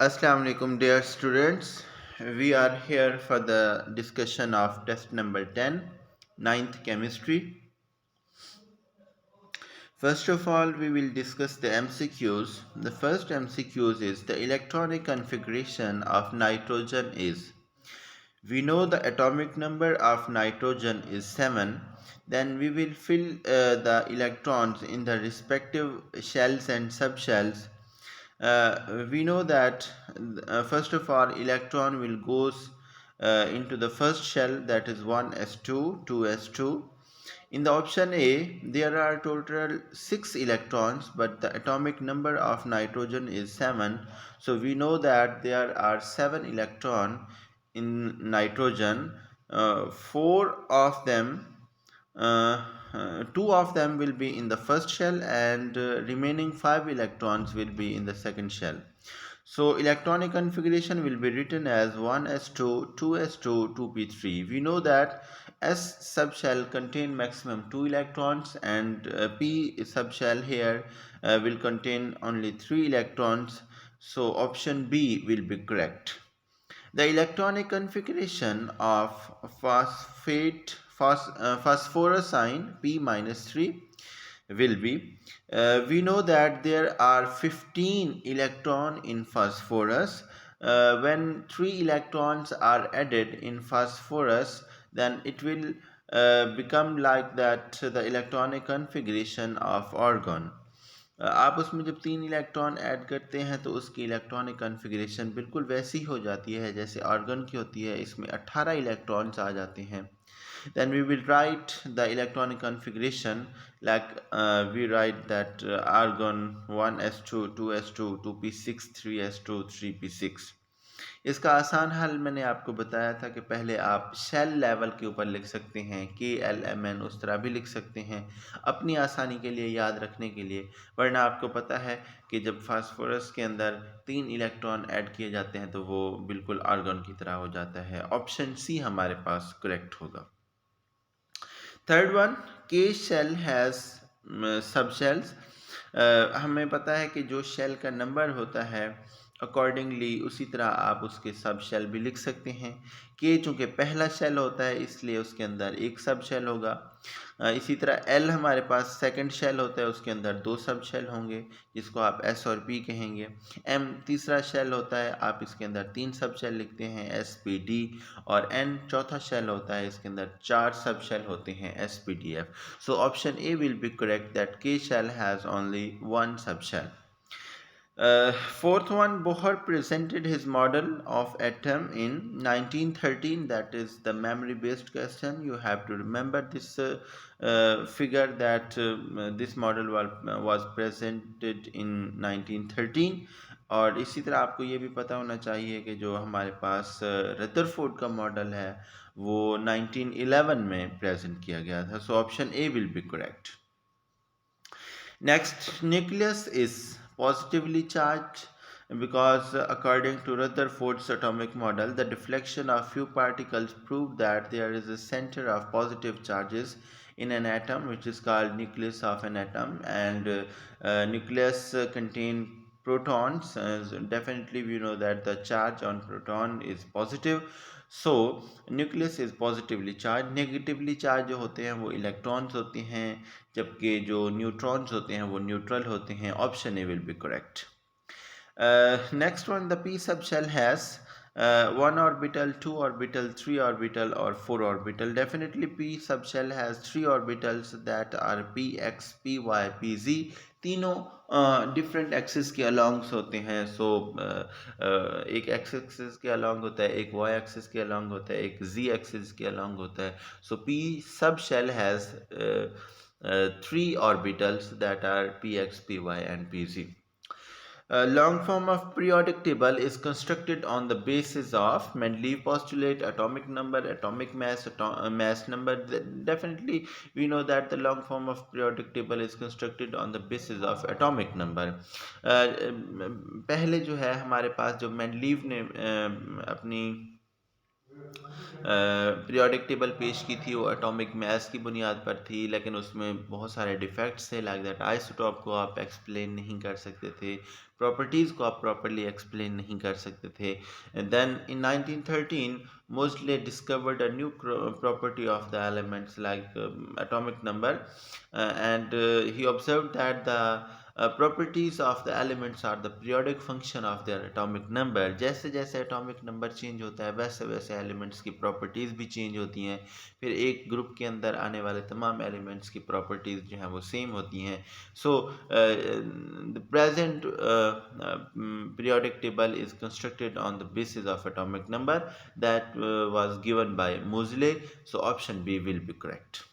Assalamu alaikum, dear students. We are here for the discussion of test number 10, ninth chemistry. First of all, we will discuss the MCQs. The first MCQs is the electronic configuration of nitrogen is. We know the atomic number of nitrogen is 7. Then we will fill the electrons in the respective shells and subshells. We know that first of all electron will goes into the first shell, that is 1s2 2s2. In the option A there are total 6 electrons, but the atomic number of nitrogen is 7, so we know that there are 7 electrons in nitrogen. Four of them Two of them will be in the first shell, and remaining 5 electrons will be in the second shell. So electronic configuration will be written as 1s2 2s2 2p3. We know that S subshell contain maximum 2 electrons, and P subshell here will contain only 3 electrons, so option B will be correct. The electronic configuration of phosphorus P-3 will be, we know that there are 15 electrons in phosphorus. When 3 electrons are added in phosphorus, then it will become like that the electronic configuration of argon. आप उसमें जब 3 electron add करते हैं तो उसकी electronic configuration बिल्कुल वैसी ही हो जाती है जैसे आर्गन की होती है। इसमें 18 इलेक्ट्रॉन्स आ जाते हैं। Then we will write the electronic configuration like we write that argon 1s2 2s2 2p6 3s2 3p6. इसका आसान हल मैंने आपको बताया था कि पहले आप शेल लेवल के ऊपर लिख सकते हैं, KLMN उस तरह भी लिख सकते हैं अपनी आसानी के लिए याद रखने के लिए, वरना आपको पता है कि जब फास्फोरस के अंदर 3 इलेक्ट्रॉन ऐड किए जाते हैं तो वो बिल्कुल आर्गन की तरह हो जाता है। ऑप्शन सी हमारे पास करेक्ट होगा। थर्ड वन, के शेल हैज़ सब शेल्स। हमें पता है कि जो शेल का नंबर होता है अकॉर्डिंगली उसी तरह आप उसके सब शेल भी लिख सकते हैं। के चूँकि पहला शेल होता है इसलिए उसके अंदर एक सब शेल होगा। इसी तरह एल हमारे पास सेकंड शेल होता है, उसके अंदर 2 सब शेल होंगे जिसको आप एस और पी कहेंगे। एम तीसरा शेल होता है, आप इसके अंदर 3 सब शेल लिखते हैं, एस पी डी। और एन चौथा शेल होता है, इसके अंदर 4 सब शेल होते हैं, S P D F. So option A will be correct that K shell has only 1 sub shell. Fourth one, Bohr presented his model of atom in 1913. That is the memory based question. You have to remember this figure that this model was presented in 1913. और इसी तरह आपको ये भी पता होना चाहिए कि जो हमारे पास रदरफोर्ड का मॉडल है वो 1911 में प्रेजेंट किया गया था। सो option A will be correct. Next, nucleus is positively charged because according to Rutherford's atomic model, the deflection of few particles proved that there is a center of positive charges in an atom, which is called nucleus of an atom, and nucleus contain protons. Definitely we know that the charge on proton is positive, so nucleus is positively charge. Negatively charge जो होते हैं वो electrons होते हैं, जबकि जो neutrons होते हैं वो न्यूट्रल होते हैं। Option A will be correct. Next one, the P sub shell has 1 orbital, 2 orbital, 3 orbital or 4 orbital. Definitely P subshell has 3 orbitals that are px, py, pz. तीनों डिफरेंट एक्सिस के अलॉन्ग्स होते हैं। सो एक एक्स एक्सिस के along होता है, एक Y axis के अलॉन्ग होता है, एक जी एक्सिस के अलॉन्ग होता है। So P sub shell has 3 orbitals that are px, py and pz. Long form of periodic table is constructed on the basis of Mendeleev postulate, atomic number, atomic mass, mass number. Definitely we know that the long form of periodic table is constructed on the basis of atomic number. पहले जो है हमारे पास जो Mendeleev ने अपनी periodic table पेश की थी, वो एटॉमिक मास की बुनियाद पर थी, लेकिन उसमें बहुत सारे डिफेक्ट्स थे, लाइक दैट आइसोटॉप को आप एक्सप्लेन नहीं कर सकते थे, प्रॉपर्टीज़ को आप प्रॉपरली एक्सप्लेन नहीं कर सकते थे. Then in 1913 Moseley discovered a new property of the elements like atomic number, and he observed that the properties of the elements are the periodic function of their atomic number. जैसे जैसे atomic number change होता है वैसे वैसे elements की properties भी change होती हैं. फिर एक ग्रुप के अंदर आने वाले तमाम elements की properties जो हैं वो same होती हैं. So the present periodic table is constructed on the basis of atomic number that was given by Moseley. So option B will be correct.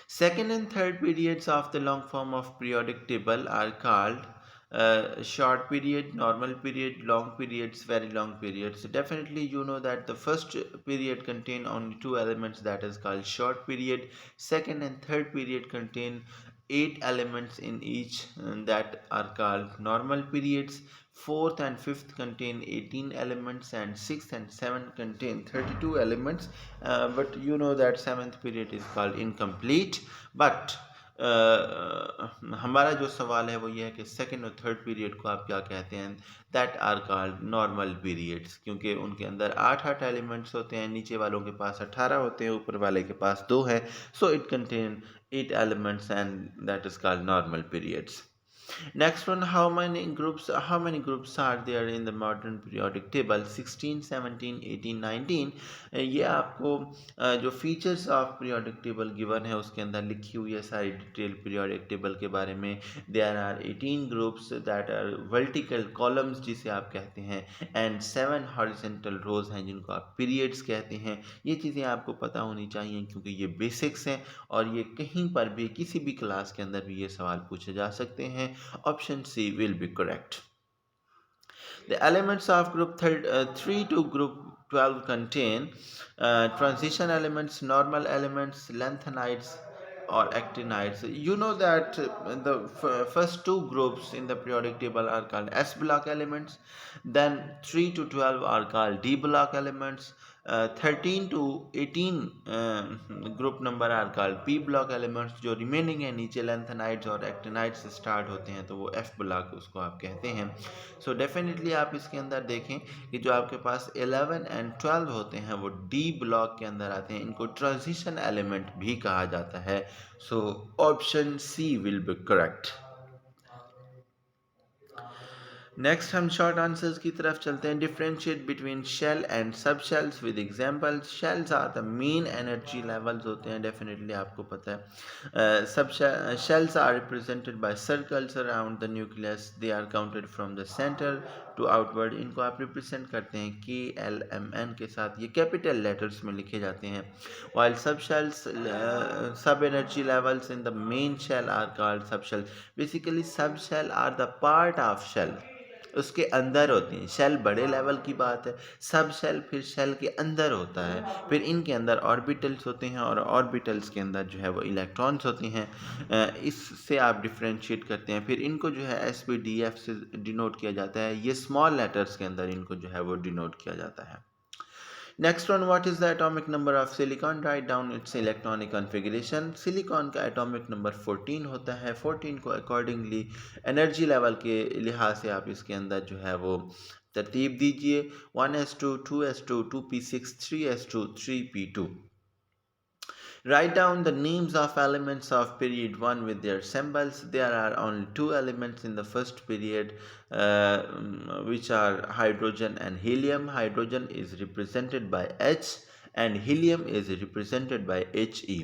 Second and third periods of the long form of periodic table are called short period, normal period, long periods, very long periods. So definitely you know that the first period contain only two elements, that is called short period. Second and third period contain 8 elements in each, that are called normal periods. Fourth and fifth contain 18 elements, and sixth and seventh contain 32 elements. But you know that seventh period is called incomplete. But हमारा जो सवाल है वो ये है कि second और third period को आप क्या कहते हैं. That are called normal periods, क्योंकि उनके अंदर 8 एलिमेंट्स होते हैं, नीचे वालों के पास 18 होते हैं, ऊपर वाले के पास 2 है. So it contain 8 elements, and that is called normal periods. Next one, how many groups are there in the modern periodic table? 16, 17, 18, 19. ये आपको जो features of periodic table given है उसके अंदर लिखी हुई है सारी डिटेल पीरियोडिक टेबल के बारे में. There are 18 groups that are vertical columns जिसे आप कहते हैं, एंड 7 हॉरिजॉन्टल रोज हैं जिनको आप पीरियड्स कहते हैं. ये चीज़ें आपको पता होनी चाहिए क्योंकि ये बेसिक्स हैं और ये कहीं पर भी किसी भी क्लास के अंदर भी ये सवाल पूछे जा सकते हैं. Option C will be correct. The elements of group 3 to group 12 contain transition elements, normal elements, lanthanides, or actinides. You know that the first two groups in the periodic table are called S block elements, then 3 to 12 are called D block elements, 13 to 18 group number are called P block elements. जो remaining है नीचे lanthanides और actinides से start होते हैं तो वो F block उसको आप कहते हैं. सो डेफिनेटली आप इसके अंदर देखें कि जो आपके पास 11 एंड 12 होते हैं वो डी ब्लॉक के अंदर आते हैं. इनको ट्रांजिशन एलिमेंट भी कहा जाता है. So option C will be correct. Next हम शॉर्ट आंसर्स की तरफ चलते हैं. Differentiate between shell and sub shells with examples. Shells are the main energy levels होते हैं, डेफिनेटली आपको पता है. Sub shells are represented by circles around the nucleus. They are counted from the centre to outward. इनको आप represent करते हैं KLMN के साथ. ये कैपिटल लेटर्स में लिखे जाते हैं. While sub shells sub energy levels in the main shell are called sub shell. Basically sub shell are the part of shell, उसके अंदर होती हैं. शेल बड़े लेवल की बात है, सब शेल फिर शेल के अंदर होता है. फिर इनके अंदर ऑर्बिटल्स होते हैं और ऑर्बिटल्स के अंदर जो है वो इलेक्ट्रॉन्स होती हैं. इससे आप डिफ्रेंशिएट करते हैं. फिर इनको जो है SPDF से डिनोट किया जाता है. ये स्मॉल लेटर्स के अंदर इनको जो है वो डिनोट किया जाता है. Next one, what is the atomic number of silicon? Write down it's electronic configuration. Silicon का एटॉमिक नंबर 14 होता है. 14 को अकॉर्डिंगली एनर्जी लेवल के लिहाज से आप इसके अंदर जो है वो तरतीब दीजिए. 1s2, 2s2, 2p6, 3s2, 3p2. Write down the names of elements of period 1 with their symbols. There are only two elements in the first period, which are hydrogen and helium. Hydrogen is represented by H and helium is represented by HE.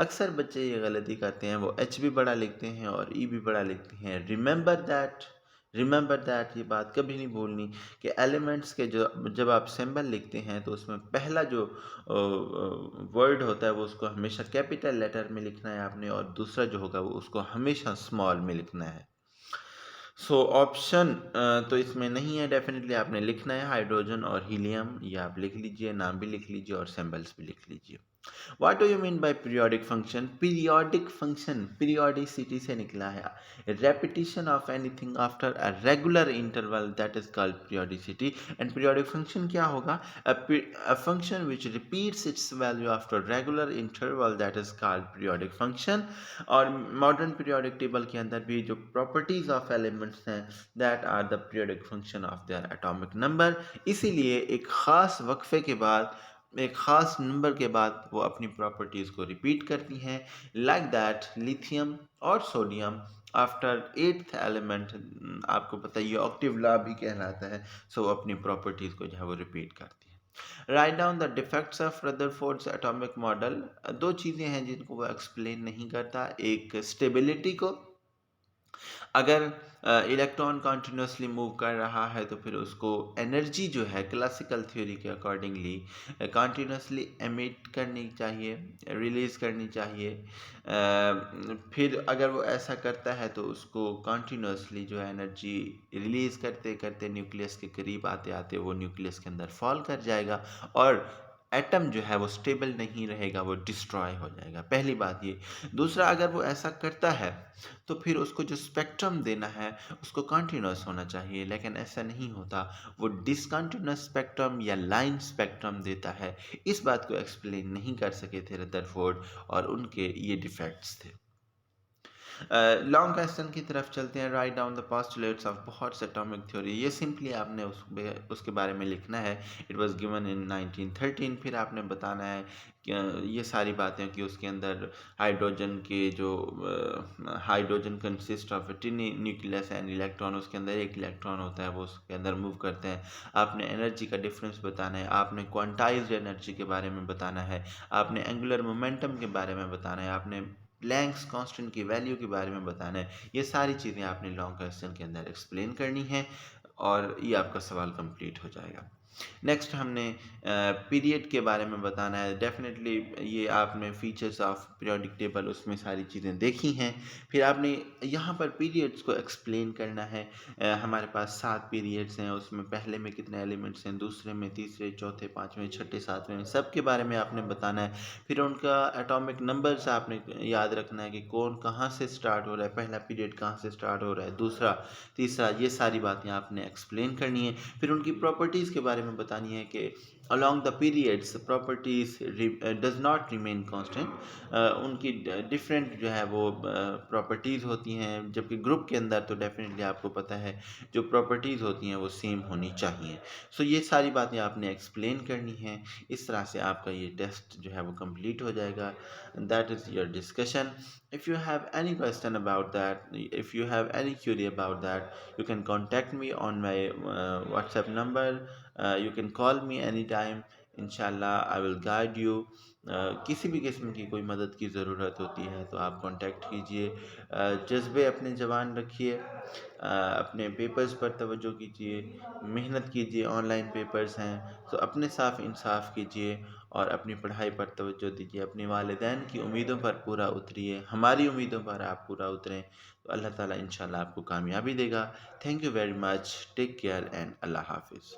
अक्सर बच्चे ये गलती करते हैं, वो H भी बड़ा लिखते हैं और E भी बड़ा लिखते हैं. रिमेंबर दैट ये बात कभी नहीं भूलनी कि एलिमेंट्स के जो जब आप सिंबल लिखते हैं तो उसमें पहला जो वर्ड होता है वो उसको हमेशा कैपिटल लेटर में लिखना है आपने, और दूसरा जो होगा वो उसको हमेशा स्मॉल में लिखना है. सो ऑप्शन तो इसमें नहीं है. डेफिनेटली आपने लिखना है हाइड्रोजन और हीलियम. ये आप लिख लीजिए, नाम भी लिख लीजिए और सिंबल्स भी लिख लीजिए. What do you mean by periodic function? Periodic function periodicity से निकला है, repetition of anything after a regular interval, that is called periodicity. And periodic function क्या होगा? A function which repeats its value after regular interval, that is called periodic function. और modern periodic table के अंदर भी जो properties of elements हैं, that are the periodic function of their atomic number. इसीलिए एक खास वक्फे के बाद, एक ख़ास नंबर के बाद वो अपनी प्रॉपर्टीज़ को रिपीट करती हैं. लाइक दैट लिथियम और सोडियम आफ्टर एट्थ एलिमेंट, आपको पता है ये ऑक्टिव लॉ भी कहलाता है. सो अपनी प्रॉपर्टीज़ को जो है वो रिपीट करती है. Write down the defects of Rutherford's atomic model. दो चीज़ें हैं जिनको वो एक्सप्लेन नहीं करता. एक स्टेबिलिटी को, अगर इलेक्ट्रॉन कॉन्टिन्यूसली मूव कर रहा है तो फिर उसको एनर्जी जो है क्लासिकल थ्योरी के अकॉर्डिंगली कॉन्टिन्यूसली एमिट करनी चाहिए, रिलीज़ करनी चाहिए. फिर अगर वो ऐसा करता है तो उसको कॉन्टिन्यूसली जो है एनर्जी रिलीज़ करते करते न्यूक्लियस के करीब आते आते वो न्यूक्लियस के अंदर फॉल कर जाएगा और एटम जो है वो स्टेबल नहीं रहेगा, वो डिस्ट्रॉय हो जाएगा. पहली बात ये. दूसरा, अगर वो ऐसा करता है तो फिर उसको जो स्पेक्ट्रम देना है उसको कंटिन्यूस होना चाहिए, लेकिन ऐसा नहीं होता. वो डिसकंटिन्यूस स्पेक्ट्रम या लाइन स्पेक्ट्रम देता है. इस बात को एक्सप्लेन नहीं कर सके थे रदरफोर्ड और उनके ये डिफेक्ट्स थे. लॉन्ग क्वेश्चन की तरफ चलते हैं. Write down the postulates of Bohr's atomic theory. ये सिंपली आपने उसके बारे में लिखना है. It was given in 1913. फिर आपने बताना है कि ये सारी बातें कि उसके अंदर हाइड्रोजन के जो hydrogen consist of टिनी nucleus and electron, उसके अंदर एक इलेक्ट्रॉन होता है वो उसके अंदर मूव करते हैं. आपने एनर्जी का डिफरेंस बताना है. आपने क्वांटाइज्ड एनर्जी के बारे में बताना है. आपने एंगुलर मोमेंटम के बारे में बताना है. आपने प्लैंक्स कांस्टेंट की वैल्यू के बारे में बताना है. ये सारी चीज़ें आपने लॉन्ग क्वेश्चन के अंदर एक्सप्लेन करनी है और ये आपका सवाल कंप्लीट हो जाएगा. नेक्स्ट हमने पीरियड के बारे में बताना है. डेफिनेटली ये आपने फीचर्स ऑफ पीरियोडिक टेबल उसमें सारी चीज़ें देखी हैं. फिर आपने यहाँ पर पीरियड्स को एक्सप्लेन करना है. हमारे पास 7 पीरियड्स हैं, उसमें पहले में कितने एलिमेंट्स हैं, दूसरे में, तीसरे, चौथे, पाँचवें, छठे, सातवें, सब के बारे में आपने बताना है. फिर उनका एटॉमिक नंबर्स आपने याद रखना है कि कौन कहाँ से स्टार्ट हो रहा है, पहला पीरियड कहाँ से स्टार्ट हो रहा है, दूसरा, तीसरा, ये सारी बातें आपने एक्सप्लेन करनी है. फिर उनकी प्रॉपर्टीज़ के बारे में बतानी है कि along the periods properties does not remain constant. उनकी डिफरेंट जो है वो प्रॉपर्टीज़ होती हैं, जबकि ग्रुप के अंदर तो डेफिनेटली आपको पता है जो प्रॉपर्टीज़ होती हैं वो सेम होनी चाहिए. सो ये सारी बातें आपने एक्सप्लेन करनी हैं. इस तरह से आपका ये टेस्ट जो है वो कंप्लीट हो जाएगा. That is your discussion. If you have any question about that, if you have any query about that, you can contact me on my WhatsApp number. You can call me anytime. इंशाल्लाह I will guide you. किसी भी किस्म की कोई मदद की ज़रूरत होती है तो आप कांटेक्ट कीजिए. जज्बे अपने जवान रखिए. अपने पेपर्स पर तवज्जो कीजिए. मेहनत कीजिए. ऑनलाइन पेपर्स हैं तो अपने साफ इंसाफ कीजिए और अपनी पढ़ाई पर तवज्जो दीजिए. अपने वालिदैन की उम्मीदों पर पूरा उतरिए. हमारी उम्मीदों पर आप पूरा उतरें तो अल्लाह ताला इंशाल्लाह आपको कामयाबी देगा. Thank you very much. Take care and अल्लाह हाफिज़.